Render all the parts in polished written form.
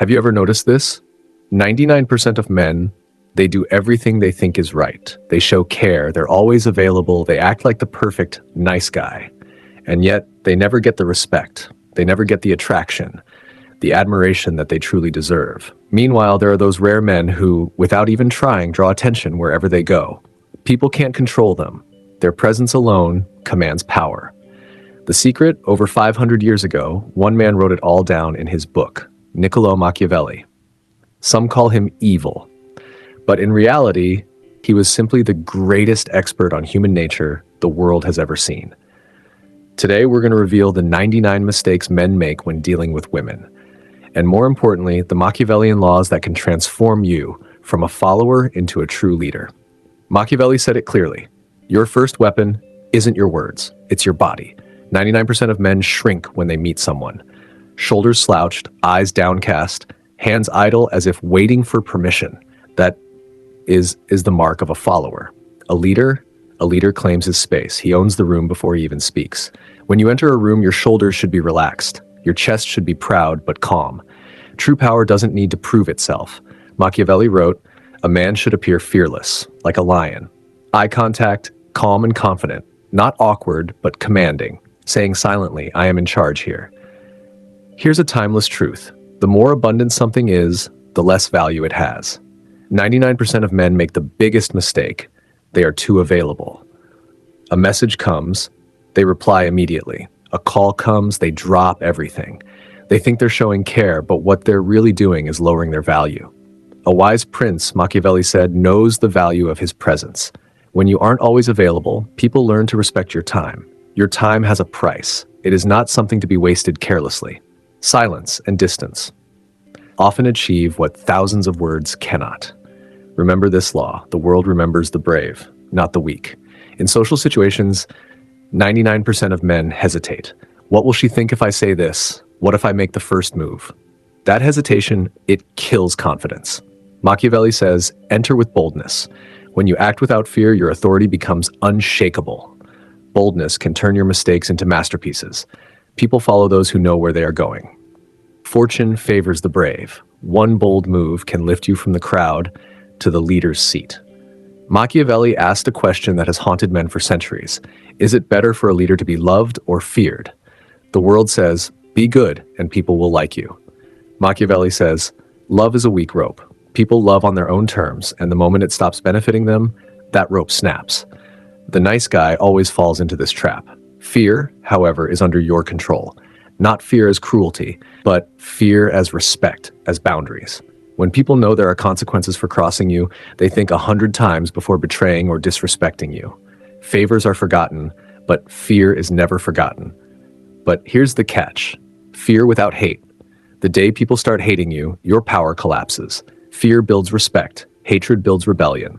Have you ever noticed this? 99% of men, they do everything they think is right. They show care, they're always available, they act like the perfect nice guy. And yet, they never get the respect. They never get the attraction, the admiration that they truly deserve. Meanwhile, there are those rare men who, without even trying, draw attention wherever they go. People can't control them. Their presence alone commands power. The secret, over 500 years ago, one man wrote it all down in his book, Niccolò Machiavelli. Some call him evil, but in reality, he was simply the greatest expert on human nature the world has ever seen. Today, we're going to reveal the 99 mistakes men make when dealing with women. And more importantly, the Machiavellian laws that can transform you from a follower into a true leader. Machiavelli said it clearly. Your first weapon isn't your words, it's your body. 99% of men shrink when they meet someone. Shoulders slouched, eyes downcast, hands idle as if waiting for permission. That is the mark of a follower. A leader claims his space. He owns the room before he even speaks. When you enter a room, your shoulders should be relaxed. Your chest should be proud but calm. True power doesn't need to prove itself. Machiavelli wrote, "A man should appear fearless, like a lion. Eye contact, calm and confident, not awkward but commanding, saying silently, 'I am in charge here.'" Here's a timeless truth. The more abundant something is, the less value it has. 99% of men make the biggest mistake. They are too available. A message comes, they reply immediately. A call comes, they drop everything. They think they're showing care, but what they're really doing is lowering their value. A wise prince, Machiavelli said, knows the value of his presence. When you aren't always available, people learn to respect your time. Your time has a price. It is not something to be wasted carelessly. Silence and distance often achieve what thousands of words cannot. Remember this law: the world remembers the brave, not the weak. In social situations, 99% of men hesitate. What will she think if I say this? What if I make the first move? That hesitation, it kills confidence. Machiavelli says, enter with boldness. When you act without fear, your authority becomes unshakable. Boldness can turn your mistakes into masterpieces. People follow those who know where they are going. Fortune favors the brave. One bold move can lift you from the crowd to the leader's seat. Machiavelli asked a question that has haunted men for centuries. Is it better for a leader to be loved or feared? The world says, be good and people will like you. Machiavelli says, love is a weak rope. People love on their own terms, and the moment it stops benefiting them, that rope snaps. The nice guy always falls into this trap. Fear, however, is under your control. Not fear as cruelty, but fear as respect, as boundaries. When people know there are consequences for crossing you, they think 100 times before betraying or disrespecting you. Favors are forgotten, but fear is never forgotten. But here's the catch: fear without hate. The day people start hating you, your power collapses. Fear builds respect. Hatred builds rebellion.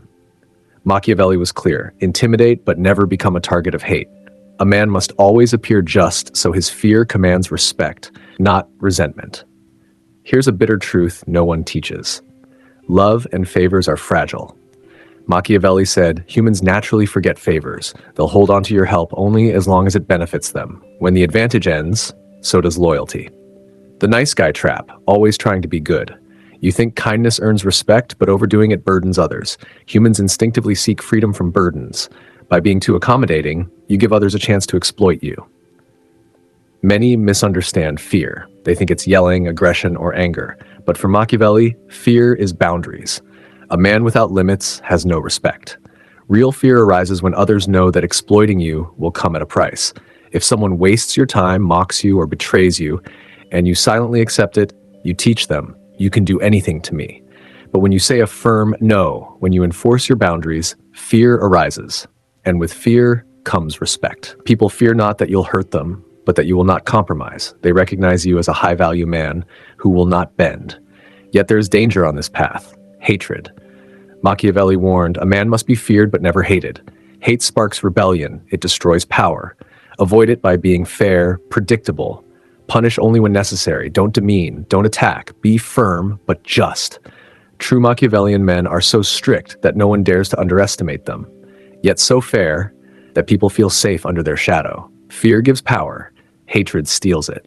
Machiavelli was clear: intimidate, but never become a target of hate. A man must always appear just, so his fear commands respect, not resentment. Here's a bitter truth no one teaches. Love and favors are fragile. Machiavelli said, humans naturally forget favors. They'll hold on to your help only as long as it benefits them. When the advantage ends, so does loyalty. The nice guy trap, always trying to be good. You think kindness earns respect, but overdoing it burdens others. Humans instinctively seek freedom from burdens. By being too accommodating, you give others a chance to exploit you. Many misunderstand fear. They think it's yelling, aggression, or anger. But for Machiavelli, fear is boundaries. A man without limits has no respect. Real fear arises when others know that exploiting you will come at a price. If someone wastes your time, mocks you, or betrays you, and you silently accept it, you teach them, you can do anything to me. But when you say a firm no, when you enforce your boundaries, fear arises. And with fear comes respect. People fear not that you'll hurt them, but that you will not compromise. They recognize you as a high-value man who will not bend. Yet there is danger on this path: hatred. Machiavelli warned, a man must be feared but never hated. Hate sparks rebellion. It destroys power. Avoid it by being fair, predictable. Punish only when necessary. Don't demean. Don't attack. Be firm, but just. True Machiavellian men are so strict that no one dares to underestimate them, yet so fair that people feel safe under their shadow. Fear gives power. Hatred steals it.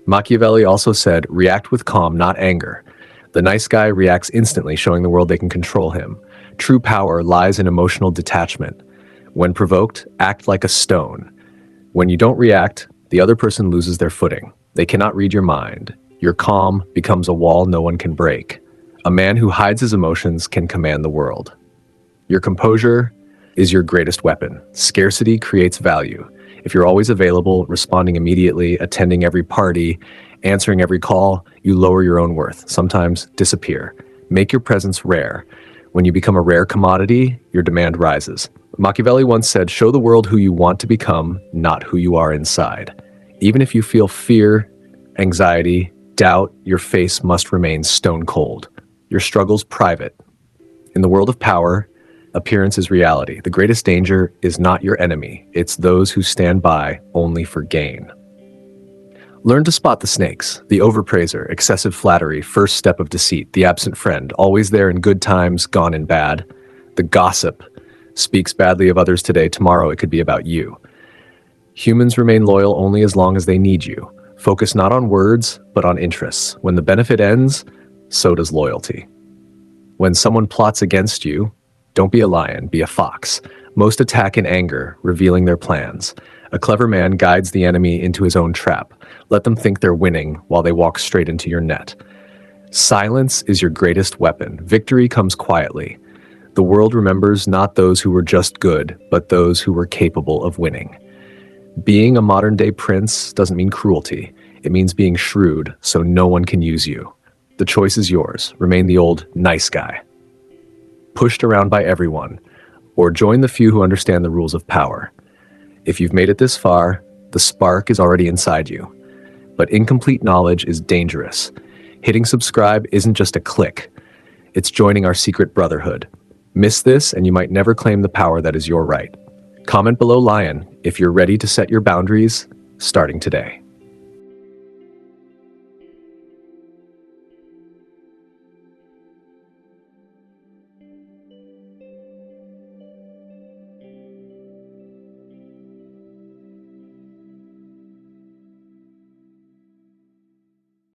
Machiavelli also said, react with calm, not anger. The nice guy reacts instantly, showing the world they can control him. True power lies in emotional detachment. When provoked, act like a stone. When you don't react, the other person loses their footing. They cannot read your mind. Your calm becomes a wall no one can break. A man who hides his emotions can command the world. Your composure is your greatest weapon. Scarcity creates value. If you're always available, responding immediately, attending every party, answering every call, you lower your own worth, sometimes disappear. Make your presence rare. When you become a rare commodity, your demand rises. Machiavelli once said, show the world who you want to become, not who you are inside. Even if you feel fear, anxiety, doubt, your face must remain stone cold. Your struggle's private. In the world of power, appearance is reality. The greatest danger is not your enemy. It's those who stand by only for gain. Learn to spot the snakes, the overpraiser, excessive flattery, first step of deceit, the absent friend, always there in good times, gone in bad. The gossip speaks badly of others today, tomorrow it could be about you. Humans remain loyal only as long as they need you. Focus not on words, but on interests. When the benefit ends, so does loyalty. When someone plots against you, don't be a lion, be a fox. Most attack in anger, revealing their plans. A clever man guides the enemy into his own trap. Let them think they're winning while they walk straight into your net. Silence is your greatest weapon. Victory comes quietly. The world remembers not those who were just good, but those who were capable of winning. Being a modern-day prince doesn't mean cruelty. It means being shrewd, so no one can use you. The choice is yours. Remain the old nice guy, pushed around by everyone, or join the few who understand the rules of power. If you've made it this far, the spark is already inside you. But incomplete knowledge is dangerous. Hitting subscribe isn't just a click. It's joining our secret brotherhood. Miss this and you might never claim the power that is your right. Comment below Lion if you're ready to set your boundaries, starting today.